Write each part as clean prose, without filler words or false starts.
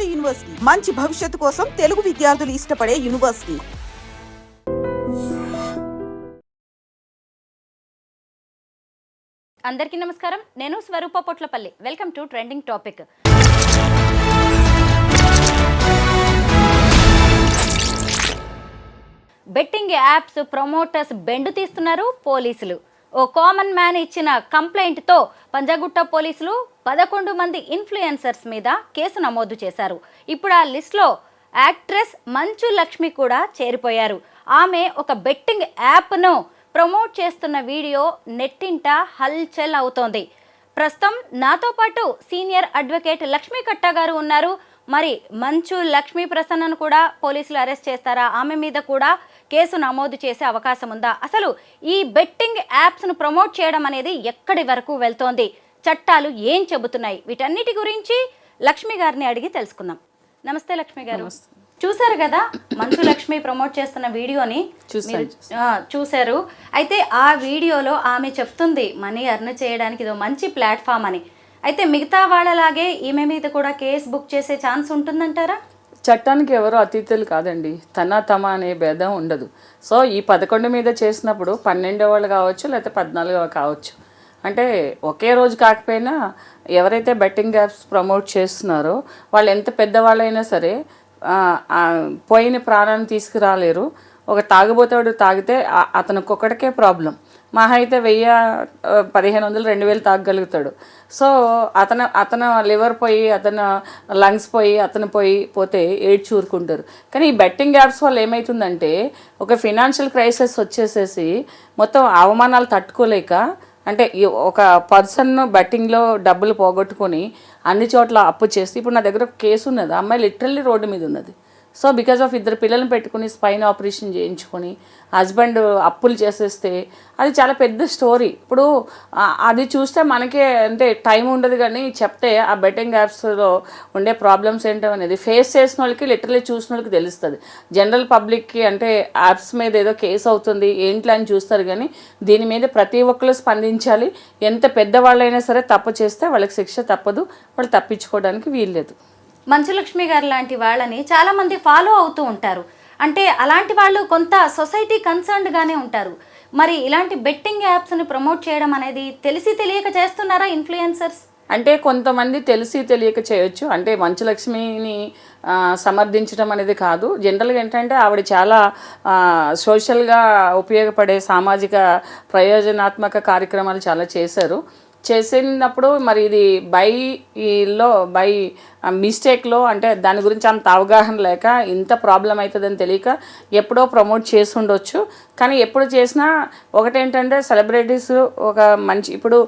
Board university మంచి భవిష్యత్తు కోసం తెలుగు విద్యార్థులు ఇష్టపడే యూనివర్సిటీ. అందరికీ నమస్కారం. నేను Swarupa Potlapalli. Welcome to trending topic. Betting apps promoters బెండు తీస్తున్నారు పోలీసులు. ఓ కామన్ మ్యాన్ ఇచ్చిన కంప్లైంట్తో పంజాగుట్ట పోలీసులు 11 మంది ఇన్ఫ్లుయెన్సర్స్ మీద కేసు నమోదు చేశారు. ఇప్పుడు ఆ లిస్ట్లో యాక్ట్రెస్ మంచు లక్ష్మి కూడా చేరిపోయారు. ఆమె ఒక బెట్టింగ్ యాప్ను ప్రమోట్ చేస్తున్న వీడియో నెట్టింట హల్చల్ అవుతోంది. ప్రస్తుతం నాతో పాటు సీనియర్ అడ్వకేట్ లక్ష్మీ కట్టా గారు ఉన్నారు. మరి మంచు లక్ష్మీ ప్రసన్నను కూడా పోలీసులు అరెస్ట్ చేస్తారా? ఆమె మీద కూడా కేసు నమోదు చేసే అవకాశం ఉందా? అసలు ఈ బెట్టింగ్ యాప్స్ను ప్రమోట్ చేయడం అనేది ఎక్కడి వరకు వెళ్తోంది? చట్టాలు ఏం చెబుతున్నాయి? వీటన్నిటి గురించి లక్ష్మి గారిని అడిగి తెలుసుకుందాం. నమస్తే లక్ష్మి గారు. చూసారు కదా మంచు లక్ష్మి ప్రమోట్ చేస్తున్న వీడియోని? చూశారు. అయితే ఆ వీడియోలో ఆమె చెప్తుంది మనీ ఎర్న్ చేయడానికి ఇదో మంచి ప్లాట్ఫామ్ అని. అయితే మిగతా వాళ్ళలాగే ఈమె మీద కూడా కేసు బుక్ చేసే ఛాన్స్ ఉంటుందంటారా? చట్టానికి ఎవరు అతీతులు కాదండి. తమ అనే భేదం ఉండదు. సో ఈ 11 మీద చేసినప్పుడు 12 వాళ్ళు కావచ్చు, లేకపోతే 14 కావచ్చు. అంటే ఒకే రోజు కాకపోయినా ఎవరైతే బెట్టింగ్ యాప్స్ ప్రమోట్ చేస్తున్నారో వాళ్ళు ఎంత పెద్దవాళ్ళైనా సరే పోయిన ప్రాణాన్ని తీసుకురాలేరు. ఒక తాగుబోతాడు తాగితే అతనికొక్కడికే ప్రాబ్లం. మహా అయితే 1000, 1500, 2000 తాగగలుగుతాడు. సో అతను లివర్ పోయి, అతను లంగ్స్ పోయి, అతను పోతే ఏడ్చి ఊరుకుంటారు. కానీ ఈ బెట్టింగ్ యాప్స్ వల్ల ఏమవుతుందంటే ఒక ఫినాన్షియల్ క్రైసిస్ వచ్చేసేసి మొత్తం అవమానాలు తట్టుకోలేక, అంటే ఒక పర్సన్ బెట్టింగ్లో డబ్బులు పోగొట్టుకొని అన్ని చోట్ల అప్పు చేసి, ఇప్పుడు నా దగ్గర ఒక కేసు ఉన్నది. అమ్మాయి లిటరల్లీ రోడ్డు మీద ఉన్నది. సో బికాజ్ ఆఫ్ 2 పిల్లల్ని పెట్టుకుని స్పైన్ ఆపరేషన్ చేయించుకొని హస్బెండ్ అప్పులు చేసేస్తే అది చాలా పెద్ద స్టోరీ. ఇప్పుడు అది చూస్తే మనకే అంటే టైం ఉండదు, కానీ చెప్తే ఆ బెట్టింగ్ యాప్స్లో ఉండే ప్రాబ్లమ్స్ ఏంటో అనేది ఫేస్ చేసిన వాళ్ళకి, లిటరల్లీ చూసిన వాళ్ళకి తెలుస్తుంది. జనరల్ పబ్లిక్కి అంటే యాప్స్ మీద ఏదో కేసు అవుతుంది ఏంటి అని చూస్తారు, కానీ దీని మీద ప్రతి ఒక్కరు స్పందించాలి. ఎంత పెద్దవాళ్ళైనా సరే తప్పు చేస్తే వాళ్ళకి శిక్ష తప్పదు, వాళ్ళు తప్పించుకోవడానికి వీల్లేదు. మంచు లక్ష్మి గారు లాంటి వాళ్ళని చాలామంది ఫాలో అవుతూ ఉంటారు. అంటే అలాంటి వాళ్ళు కొంత సొసైటీ కన్సర్న్డ్గానే ఉంటారు. మరి ఇలాంటి బెట్టింగ్ యాప్స్ని ప్రమోట్ చేయడం అనేది తెలిసి తెలియక చేస్తున్నారా ఇన్ఫ్లుయెన్సర్స్? అంటే కొంతమంది తెలిసి తెలియక చేయొచ్చు. అంటే మంచు లక్ష్మిని సమర్థించడం అనేది కాదు. జనరల్గా ఏంటంటే ఆవిడ చాలా సోషల్గా ఉపయోగపడే సామాజిక ప్రయోజనాత్మక కార్యక్రమాలు చాలా చేసినప్పుడు మరి ఇది బై మిస్టేక్లో, అంటే దాని గురించి అంత అవగాహన లేక, ఇంత ప్రాబ్లం అవుతుందని తెలియక ఎప్పుడో ప్రమోట్ చేసి ఉండొచ్చు. కానీ ఎప్పుడు చేసినా ఒకటేంటంటే సెలబ్రిటీస్ ఒక మంచి, ఇప్పుడు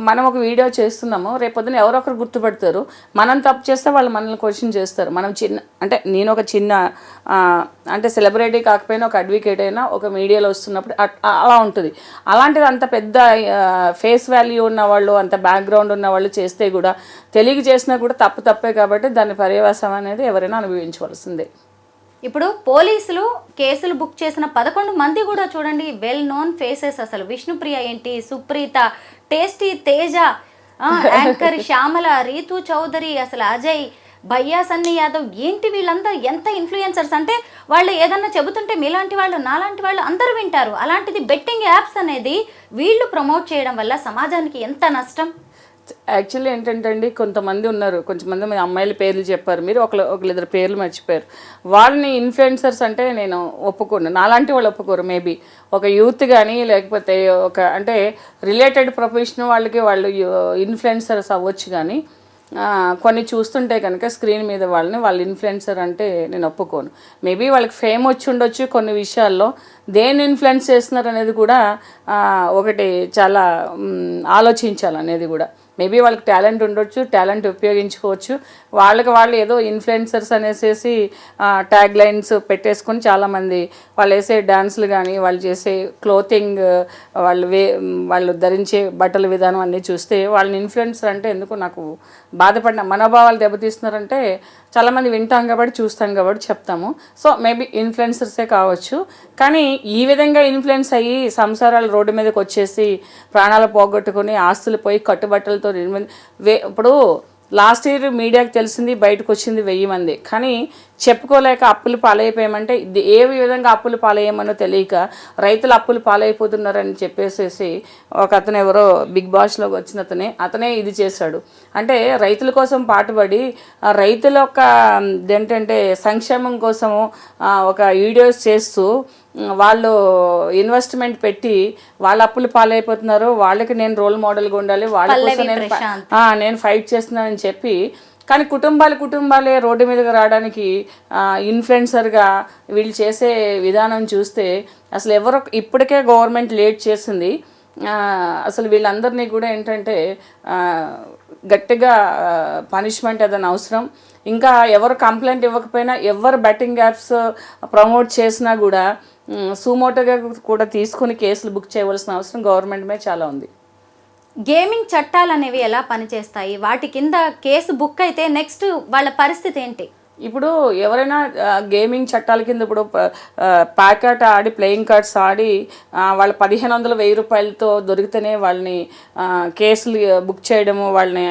మనం ఒక వీడియో చేస్తున్నాము, రేపొద్దున ఎవరో ఒకరు గుర్తుపెడతారు. మనం తప్పు చేస్తే వాళ్ళు మనల్ని క్వశ్చన్ చేస్తారు. మనం అంటే నేను ఒక చిన్న అంటే సెలబ్రిటీ కాకపోయినా ఒక అడ్వకేట్ అయినా ఒక మీడియాలో వస్తున్నప్పుడు అలా ఉంటుంది. అలాంటిది అంత పెద్ద ఫేస్ వాల్యూ ఉన్నవాళ్ళు, అంత బ్యాక్గ్రౌండ్ ఉన్న వాళ్ళు చేస్తే కూడా, తెలియక చేసినా కూడా తప్పే. కాబట్టి దాని పర్యవసానం అనేది ఎవరైనా అనుభవించవలసిందే. ఇప్పుడు పోలీసులు కేసులు బుక్ చేసిన 11 మంది కూడా చూడండి వెల్ నోన్ ఫేసెస్. అసలు విష్ణుప్రియ ఏంటి, సుప్రీత, టేస్టీ తేజ, యాంకర్ శ్యామల, రీతు చౌదరి, అసలు అజయ్, భయ్యా, సన్నీ యాదవ్, ఏంటి వీళ్ళంతా ఎంత ఇన్ఫ్లుయెన్సర్స్ అంటే వాళ్ళు ఏదన్నా చెబుతుంటే మీలాంటి వాళ్ళు, నాలాంటి వాళ్ళు అందరూ వింటారు. అలాంటిది బెట్టింగ్ యాప్స్ అనేది వీళ్ళు ప్రమోట్ చేయడం వల్ల సమాజానికి ఎంత నష్టం? యాక్చువల్లీ ఏంటంటే అండి, కొంతమంది ఉన్నారు, కొంతమంది అమ్మాయిల పేర్లు చెప్పారు మీరు, ఒకళ్ళిద్దరు పేర్లు మర్చిపోయారు. వాళ్ళని ఇన్ఫ్లుయెన్సర్స్ అంటే నేను ఒప్పుకోను. నాలాంటి వాళ్ళు ఒప్పుకోరు. మేబీ ఒక యూత్ కానీ, లేకపోతే ఒక అంటే రిలేటెడ్ ప్రొఫెషన్ వాళ్ళకి వాళ్ళు ఇన్ఫ్లుయెన్సర్స్ అవ్వచ్చు. కానీ కొన్ని చూస్తుంటే కనుక స్క్రీన్ మీద వాళ్ళు ఇన్ఫ్లుయెన్సర్ అంటే నేను ఒప్పుకోను. మేబీ వాళ్ళకి ఫేమ్ వచ్చి ఉండొచ్చు కొన్ని విషయాల్లో. దేన్ని ఇన్ఫ్లుయెన్స్ చేస్తున్నారు అనేది కూడా ఒకటి చాలా ఆలోచించాలనేది కూడా. మేబీ వాళ్ళకి టాలెంట్ ఉండొచ్చు, టాలెంట్ ఉపయోగించుకోవచ్చు. వాళ్ళు ఏదో ఇన్ఫ్లుయెన్సర్స్ అనేసి ట్యాగ్ లైన్స్ పెట్టేసుకొని చాలామంది వాళ్ళు వేసే డ్యాన్సులు కానీ, వాళ్ళు చేసే క్లోతింగ్, వాళ్ళు ధరించే బట్టల విధానం అన్నీ చూస్తే వాళ్ళని ఇన్ఫ్లుయెన్సర్ అంటే ఎందుకు నాకు బాధపడిన మనోభావాలు దెబ్బతీస్తున్నారంటే చాలామంది వింటాం కాబట్టి, చూస్తాం కాబట్టి చెప్తాము. సో మేబీ ఇన్ఫ్లుయెన్సర్సే కావచ్చు. కానీ ఈ విధంగా ఇన్ఫ్లుయెన్స్ అయ్యి సంసారాలు రోడ్డు మీదకి వచ్చేసి ప్రాణాలు పోగొట్టుకుని ఆస్తులు పోయి కట్టుబట్టలతో ఇప్పుడు లాస్ట్ ఇయర్ మీడియాకి తెలిసింది, బయటకు వచ్చింది 1000 మంది. కానీ చెప్పుకోలేక అప్పులు పాలైపోయామంటే ఏ విధంగా అప్పులు పాలయ్యామనో తెలియక రైతులు అప్పులు పాలైపోతున్నారని చెప్పేసేసి ఒక అతను ఎవరో బిగ్ బాస్లోకి వచ్చిన అతనే ఇది చేశాడు. అంటే రైతుల కోసం పాటుపడి రైతుల యొక్క ఏంటంటే సంక్షేమం కోసము ఒక వీడియోస్ చేస్తూ వాళ్ళు ఇన్వెస్ట్మెంట్ పెట్టి వాళ్ళ అప్పులు పాలైపోతున్నారు, వాళ్ళకి నేను రోల్ మోడల్గా ఉండాలి, వాళ్ళ కోసం నేను ఫైట్ చేస్తున్నానని చెప్పి, కానీ కుటుంబాలే రోడ్డు మీదకి రావడానికి ఇన్ఫ్లుయెన్సర్గా వీళ్ళు చేసే విధానం చూస్తే అసలు ఎవరో ఇప్పటికే గవర్నమెంట్ లేట్ చేసింది. అసలు వీళ్ళందరినీ కూడా ఏంటంటే గట్టిగా పనిష్మెంట్ ఏదైనా అవసరం. ఇంకా ఎవరు కంప్లైంట్ ఇవ్వకపోయినా, ఎవరు బెట్టింగ్ యాప్స్ ప్రమోట్ చేసినా కూడా సుమోటోగా కూడా తీసుకుని కేసులు బుక్ చేయవలసిన అవసరం గవర్నమెంట్ మీద చాలా ఉంది. గేమింగ్ చట్టాలు అనేవి ఎలా పనిచేస్తాయి? వాటి కింద కేసు బుక్ అయితే నెక్స్ట్ వాళ్ళ పరిస్థితి ఏంటి? ఇప్పుడు ఎవరైనా గేమింగ్ చట్టాల కింద ఇప్పుడు ప్యాకెట్ ఆడి ప్లేయింగ్ కార్డ్స్ ఆడి వాళ్ళ 1500 1000 రూపాయలతో దొరికితేనే వాళ్ళని కేసులు బుక్ చేయడము, వాళ్ళని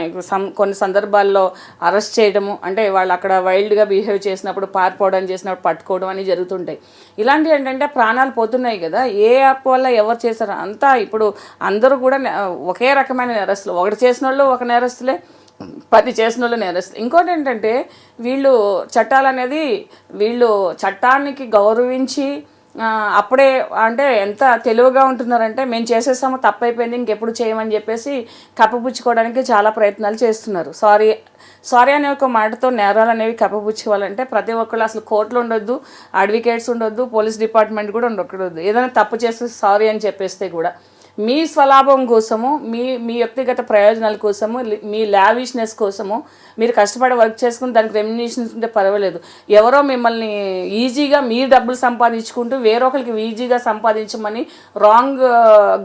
కొన్ని సందర్భాల్లో అరెస్ట్ చేయడము, అంటే వాళ్ళు అక్కడ వైల్డ్గా బిహేవ్ చేసినప్పుడు పారిపోవడం చేసినప్పుడు పట్టుకోవడం అని జరుగుతుంటాయి. ఇలాంటివి ఏంటంటే ప్రాణాలు పోతున్నాయి కదా. ఏ యాప్ వల్ల ఎవరు చేశారు అంతా ఇప్పుడు అందరూ కూడా ఒకే రకమైన నేరస్తులు. ఒకటి చేసిన వాళ్ళు ఒక నేరస్తులే, 10 చేసిన వాళ్ళు నేరస్తులు. ఇంకోటి ఏంటంటే వీళ్ళు చట్టాలు అనేది వీళ్ళు చట్టానికి గౌరవించి అప్పుడే అంటే ఎంత తెలివిగా ఉంటున్నారంటే మేము చేసేసాము, తప్పైపోయింది, ఇంకెప్పుడు చేయమని చెప్పేసి కప్పపుచ్చుకోవడానికి చాలా ప్రయత్నాలు చేస్తున్నారు. సారీ అనే ఒక మాటతో నేరాలు అనేవి కప్పపుచ్చుకోవాలంటే ప్రతి ఒక్కళ్ళు అసలు కోర్టులు ఉండొద్దు, అడ్వకేట్స్ ఉండొద్దు, పోలీస్ డిపార్ట్మెంట్ కూడా ఉండకూడదు. ఏదైనా తప్పు చేస్తే సారీ అని చెప్పేస్తే కూడా మీ స్వలాభం కోసము, మీ వ్యక్తిగత ప్రయోజనాల కోసము, మీ లావిష్నెస్ కోసము మీరు కష్టపడి వర్క్ చేసుకుని దానికి రెమ్యునేషన్ ఉంటే పర్వాలేదు. ఎవరో మిమ్మల్ని ఈజీగా మీరు డబ్బులు సంపాదించుకుంటూ వేరొకరికి ఈజీగా సంపాదించమని రాంగ్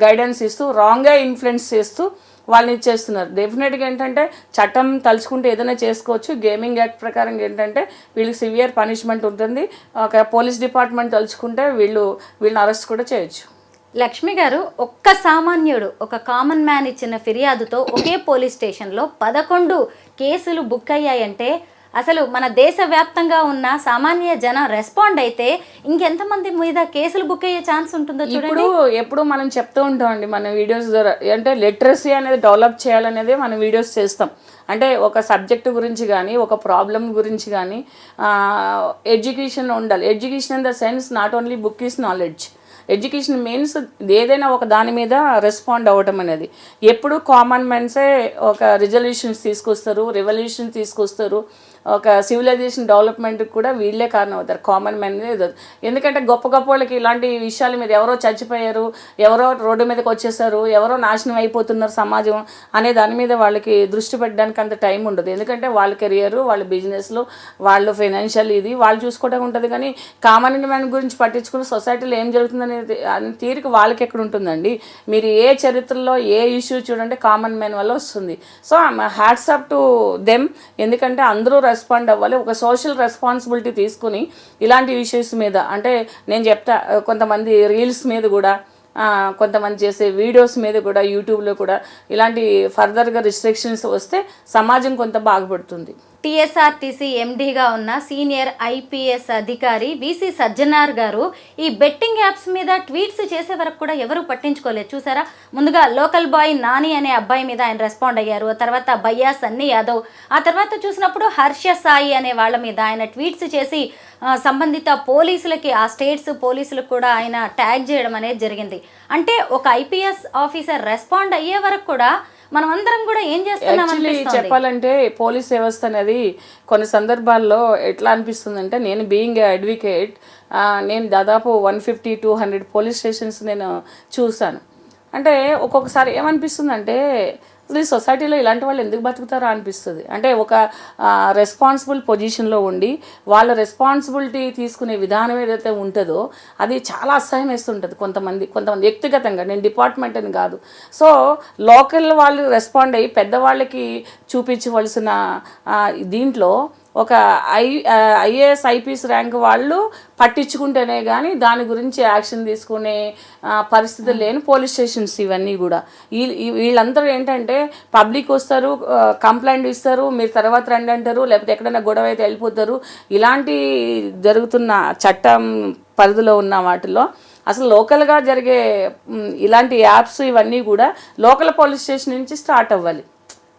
గైడెన్స్ ఇస్తూ, రాంగ్గా ఇన్ఫ్లుయెన్స్ చేస్తూ వాళ్ళని ఇచ్చేస్తున్నారు. డెఫినెట్గా ఏంటంటే చట్టం తలుచుకుంటే ఏదైనా చేసుకోవచ్చు. గేమింగ్ యాక్ట్ ప్రకారం ఏంటంటే వీళ్ళకి సివియర్ పనిష్మెంట్ ఉంటుంది. ఒక పోలీస్ డిపార్ట్మెంట్ తలుచుకుంటే వీళ్ళని అరెస్ట్ కూడా చేయొచ్చు. లక్ష్మి గారు, ఒక్క సామాన్యుడు, ఒక కామన్ మ్యాన్ ఇచ్చిన ఫిర్యాదుతో ఒకే పోలీస్ స్టేషన్లో 11 కేసులు బుక్ అయ్యాయంటే అసలు మన దేశవ్యాప్తంగా ఉన్న సామాన్య జనం రెస్పాండ్ అయితే ఇంకెంతమంది మీద కేసులు బుక్ అయ్యే ఛాన్స్ ఉంటుందో చూడండి. ఎప్పుడు మనం చెప్తూ ఉంటామండి మన వీడియోస్ ద్వారా, అంటే లిటరసీ అనేది డెవలప్ చేయాలనేది మనం వీడియోస్ చేస్తాం. అంటే ఒక సబ్జెక్ట్ గురించి కానీ, ఒక ప్రాబ్లం గురించి కానీ ఎడ్యుకేషన్ ఉండాలి. Education in the sense not only book is knowledge. Education means ఏదైనా ఒక దాని మీద రెస్పాండ్ అవ్వటం అనేది. ఎప్పుడు కామన్ మెన్సే ఒక రిజల్యూషన్స్ తీసుకొస్తారు, రెవల్యూషన్ తీసుకొస్తారు, ఒక సివిలైజేషన్ డెవలప్మెంట్కి కూడా వీళ్ళే కారణం అవుతారు, కామన్ మెన్. ఎందుకంటే గొప్ప వాళ్ళకి ఇలాంటి విషయాల మీద ఎవరో చచ్చిపోయారు, ఎవరో రోడ్డు మీదకి వచ్చేసారు, ఎవరో నాశనం అయిపోతున్నారు సమాజం అనే దాని మీద వాళ్ళకి దృష్టి పెట్టడానికి అంత టైం ఉండదు. ఎందుకంటే వాళ్ళ కెరియర్, వాళ్ళ బిజినెస్లు, వాళ్ళు ఫైనాన్షియల్ ఇది వాళ్ళు చూసుకోవడం ఉంటుంది. కానీ కామన్ మ్యాన్ గురించి పట్టించుకుని సొసైటీలో ఏం జరుగుతుందనే తీరిక వాళ్ళకి ఎక్కడ ఉంటుందండి? మీరు ఏ చరిత్రలో ఏ ఇష్యూ చూడండి కామన్ మ్యాన్ వల్ల వస్తుంది. So hats up to them. ఎందుకంటే అందరూ రెస్పాండ్ అవ్వాలి, ఒక సోషల్ రెస్పాన్సిబిలిటీ తీసుకుని ఇలాంటి ఇష్యూస్ మీద. అంటే నేను చెప్తా, కొంతమంది రీల్స్ మీద కూడా, కొంతమంది చేసే వీడియోస్ మీద కూడా, యూట్యూబ్లో కూడా ఇలాంటి ఫర్దర్గా రిస్ట్రిక్షన్స్ వస్తే సమాజం కొంత బాగుపడుతుంది. టీఎస్ఆర్టీసీ ఎండీగా ఉన్న సీనియర్ ఐపీఎస్ అధికారి విసి సజ్జనార్ గారు ఈ బెట్టింగ్ యాప్స్ మీద ట్వీట్స్ చేసే వరకు కూడా ఎవరు పట్టించుకోలేదు. చూసారా, ముందుగా లోకల్ బాయ్ నాని అనే అబ్బాయి మీద ఆయన రెస్పాండ్ అయ్యారు. ఆ తర్వాత భయ్యా సన్నీ యాదవ్, ఆ తర్వాత చూసినప్పుడు హర్ష సాయి అనే వాళ్ళ మీద ఆయన ట్వీట్స్ చేసి సంబంధిత పోలీసులకి, ఆ స్టేట్స్ పోలీసులకు కూడా ఆయన ట్యాగ్ చేయడం అనేది జరిగింది. అంటే ఒక ఐపీఎస్ ఆఫీసర్ రెస్పాండ్ అయ్యే వరకు కూడా మనం అందరం కూడా ఏం చేస్తున్నాం చెప్పాలంటే పోలీస్ వ్యవస్థ అనేది కొన్ని సందర్భాల్లో ఎట్లా అనిపిస్తుందంటే, నేను బీయింగ్ ఏ అడ్వకేట్ నేను దాదాపు 150-200 పోలీస్ స్టేషన్స్ నేను చూశాను. అంటే ఒక్కొక్కసారి ఏమనిపిస్తుందంటే ఈ సొసైటీలో ఇలాంటి వాళ్ళు ఎందుకు బతుకుతారో అనిపిస్తుంది. అంటే ఒక రెస్పాన్సిబుల్ పొజిషన్లో ఉండి వాళ్ళ రెస్పాన్సిబిలిటీ తీసుకునే విధానం ఏదైతే ఉంటుందో అది చాలా అసహ్యం వేస్తుంటుంది కొంతమంది వ్యక్తిగతంగా, నేను డిపార్ట్మెంట్ అని కాదు. సో లోకల్ వాళ్ళు రెస్పాండ్ అయ్యి పెద్దవాళ్ళకి చూపించవలసిన దీంట్లో ఒక ఐఏఎస్ ఐపీఎస్ ర్యాంక్ వాళ్ళు పట్టించుకుంటేనే కానీ దాని గురించి యాక్షన్ తీసుకునే పరిస్థితులు లేని పోలీస్ స్టేషన్స్ ఇవన్నీ కూడా. వీళ్ళందరూ ఏంటంటే పబ్లిక్ వస్తారు, కంప్లైంట్ ఇస్తారు, మీరు తర్వాత రండి అంటారు, లేకపోతే ఎక్కడైనా గొడవ అయితే వెళ్ళిపోతారు. ఇలాంటి జరుగుతున్న చట్టం పరిధిలో ఉన్న వాటిలో అసలు లోకల్గా జరిగే ఇలాంటి యాప్స్ ఇవన్నీ కూడా లోకల్ పోలీస్ స్టేషన్ నుంచి స్టార్ట్ అవ్వాలి.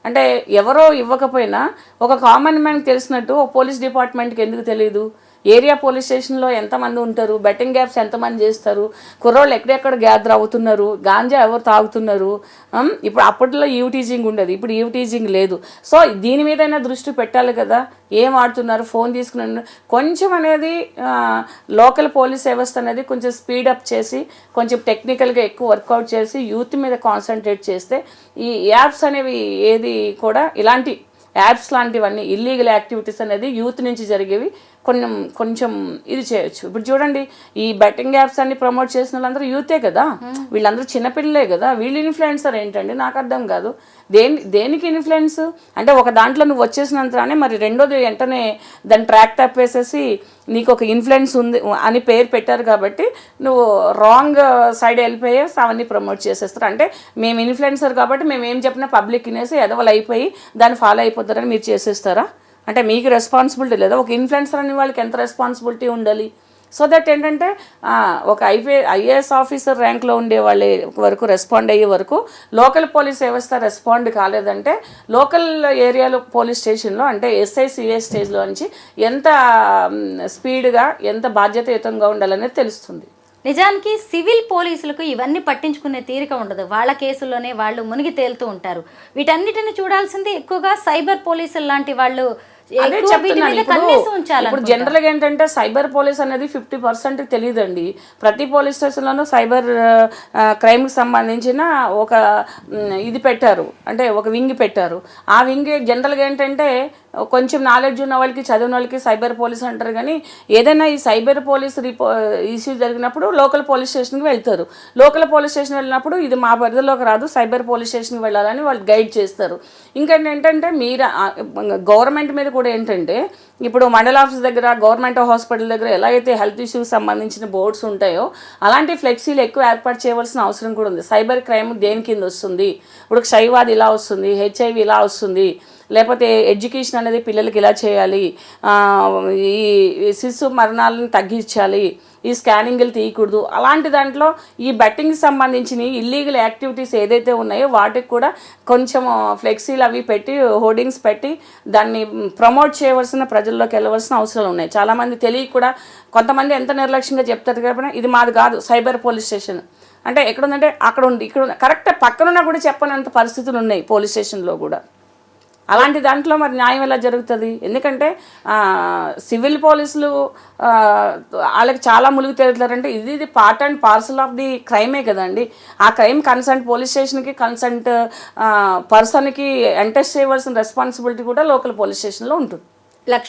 అంటే ఎవరో ఇవ్వకపోయినా ఒక కామన్ మ్యాన్కి తెలిసినట్టు ఒక పోలీస్ డిపార్ట్మెంట్కి ఎందుకు తెలియదు? ఏరియా పోలీస్ స్టేషన్లో ఎంతమంది ఉంటారు, బెట్టింగ్ యాప్స్ ఎంతమంది చేస్తారు, కుర్రోళ్ళు ఎక్కడెక్కడ గ్యాదర్ అవుతున్నారు, గాంజా ఎవరు తాగుతున్నారు. ఇప్పుడు అప్పట్లో టీజింగ్ ఉండేది, ఇప్పుడు టీజింగ్ లేదు. సో దీని మీదైనా దృష్టి పెట్టాలి కదా. ఏం ఆడుతున్నారు, ఫోన్ తీసుకున్నారు, కొంచెం అనేది లోకల్ పోలీస్ వ్యవస్థ అనేది కొంచెం స్పీడప్ చేసి కొంచెం టెక్నికల్గా ఎక్కువ వర్కౌట్ చేసి యూత్ మీద కాన్సన్ట్రేట్ చేస్తే ఈ యాప్స్ అనేవి ఏది కూడా ఇలాంటి యాప్స్ లాంటివన్నీ ఇల్లీగల్ యాక్టివిటీస్ అనేది యూత్ నుంచి జరిగేవి కొంచెం ఇది చేయొచ్చు. ఇప్పుడు చూడండి, ఈ బెట్టింగ్ యాప్స్ అన్ని ప్రమోట్ చేసిన వాళ్ళందరూ యూతే కదా, వీళ్ళందరూ చిన్నపిల్లలే కదా. వీళ్ళు ఇన్ఫ్లుయెన్సర్ ఏంటండి? నాకు అర్థం కాదు. దేనికి ఇన్ఫ్లుయెన్స్ అంటే ఒక దాంట్లో నువ్వు వచ్చేసినంతనే మరి రెండోది వెంటనే దాన్ని ట్రాక్ తప్పేసేసి నీకు ఒక ఇన్ఫ్లుయెన్స్ ఉంది అని పేరు పెట్టారు కాబట్టి నువ్వు రాంగ్ సైడ్ వెళ్ళిపోయేసి అవన్నీ ప్రమోట్ చేసేస్తారు. అంటే మేము ఇన్ఫ్లుయెన్సర్ కాబట్టి మేము ఏం చెప్పినా పబ్లిక్ వినేసి ఎదవలు అయిపోయి దాన్ని ఫాలో అయిపోతారని మీరు చేసేస్తారా? అంటే మీకు రెస్పాన్సిబిలిటీ లేదా? ఒక ఇన్ఫ్లుయెన్సర్ అనే వాళ్ళకి ఎంత రెస్పాన్సిబిలిటీ ఉండాలి? సో దట్ ఏంటంటే ఒక ఐఏఎస్ ఆఫీసర్ ర్యాంక్లో ఉండే వాళ్ళ వరకు రెస్పాండ్ అయ్యే వరకు లోకల్ పోలీస్ వ్యవస్థ రెస్పాండ్ కాలేదంటే లోకల్ ఏరియాలో పోలీస్ స్టేషన్లో అంటే SI/CA స్టేజ్లో నుంచి ఎంత స్పీడ్గా ఎంత బాధ్యతాయుతంగా ఉండాలనేది తెలుస్తుంది. నిజానికి సివిల్ పోలీసులకు ఇవన్నీ పట్టించుకునే తీరిక ఉండదు. వాళ్ళ కేసుల్లోనే వాళ్ళు మునిగి తేలుతూ ఉంటారు. వీటన్నిటిని చూడాల్సింది ఎక్కువగా సైబర్ పోలీసులు లాంటి వాళ్ళు. ఇప్పుడు జనరల్గా ఏంటంటే సైబర్ పోలీస్ అనేది 50% తెలియదండి. ప్రతి పోలీస్ స్టేషన్లోనూ సైబర్ క్రైమ్కి సంబంధించిన ఒక ఇది పెట్టారు, అంటే ఒక వింగ్ పెట్టారు. ఆ వింగ్ జనరల్గా ఏంటంటే కొంచెం నాలెడ్జ్ ఉన్న వాళ్ళకి, చదివిన వాళ్ళకి సైబర్ పోలీస్ అంటారు. కానీ ఏదైనా ఈ సైబర్ పోలీస్ ఇష్యూ జరిగినప్పుడు లోకల్ పోలీస్ స్టేషన్కి వెళ్తారు. లోకల్ పోలీస్ స్టేషన్ వెళ్ళినప్పుడు ఇది మా పరిధిలోకి రాదు, సైబర్ పోలీస్ స్టేషన్కి వెళ్ళాలని వాళ్ళు గైడ్ చేస్తారు. ఇంకేంటంటే మీరు గవర్నమెంట్ మీద కూడా ఏంటంటే ఇప్పుడు మండల ఆఫీస్ దగ్గర, గవర్నమెంట్ హాస్పిటల్ దగ్గర ఎలా అయితే హెల్త్ ఇష్యూస్ సంబంధించిన బోర్డ్స్ ఉంటాయో అలాంటి ఫ్లెక్సీలు ఎక్కువ ఏర్పాటు చేయవలసిన అవసరం కూడా ఉంది. సైబర్ క్రైమ్ దేని కింద వస్తుంది, ఇప్పుడు క్షయవాది ఇలా వస్తుంది, HIV ఇలా వస్తుంది, లేకపోతే ఎడ్యుకేషన్ అనేది పిల్లలకి ఇలా చేయాలి, ఈ శిశు మరణాలను తగ్గించాలి, ఈ స్కానింగ్లు తీయకూడదు. అలాంటి దాంట్లో ఈ బెట్టింగ్కి సంబంధించిన ఇల్లీగల్ యాక్టివిటీస్ ఏదైతే ఉన్నాయో వాటికి కూడా కొంచెం ఫ్లెక్సీలు అవి పెట్టి, హోర్డింగ్స్ పెట్టి దాన్ని ప్రమోట్ చేయవలసిన, ప్రజల్లోకి వెళ్ళవలసిన అవసరాలు ఉన్నాయి. చాలామంది తెలియక కూడా కొంతమంది ఎంత నిర్లక్ష్యంగా చెప్తారు కాబట్టి ఇది మాది కాదు సైబర్ పోలీస్ స్టేషన్ అంటే ఎక్కడుందంటే అక్కడ ఉంది, ఇక్కడ ఉంది, కరెక్ట్ పక్కనున్నా కూడా చెప్పనంత పరిస్థితులు ఉన్నాయి పోలీస్ స్టేషన్లో కూడా. అలాంటి దాంట్లో మరి న్యాయం ఎలా జరుగుతుంది? ఎందుకంటే సివిల్ పోలీసులు వాళ్ళకి చాలా ములుగు తేలుతారంటే ఇది part and parcel of the క్రైమే కదండి. ఆ క్రైమ్ కన్సర్న్ పోలీస్ స్టేషన్కి, కన్సర్న్ పర్సన్కి ఎంటెస్ట్ చేయవలసిన రెస్పాన్సిబిలిటీ కూడా లోకల్ పోలీస్ స్టేషన్లో ఉంటుంది.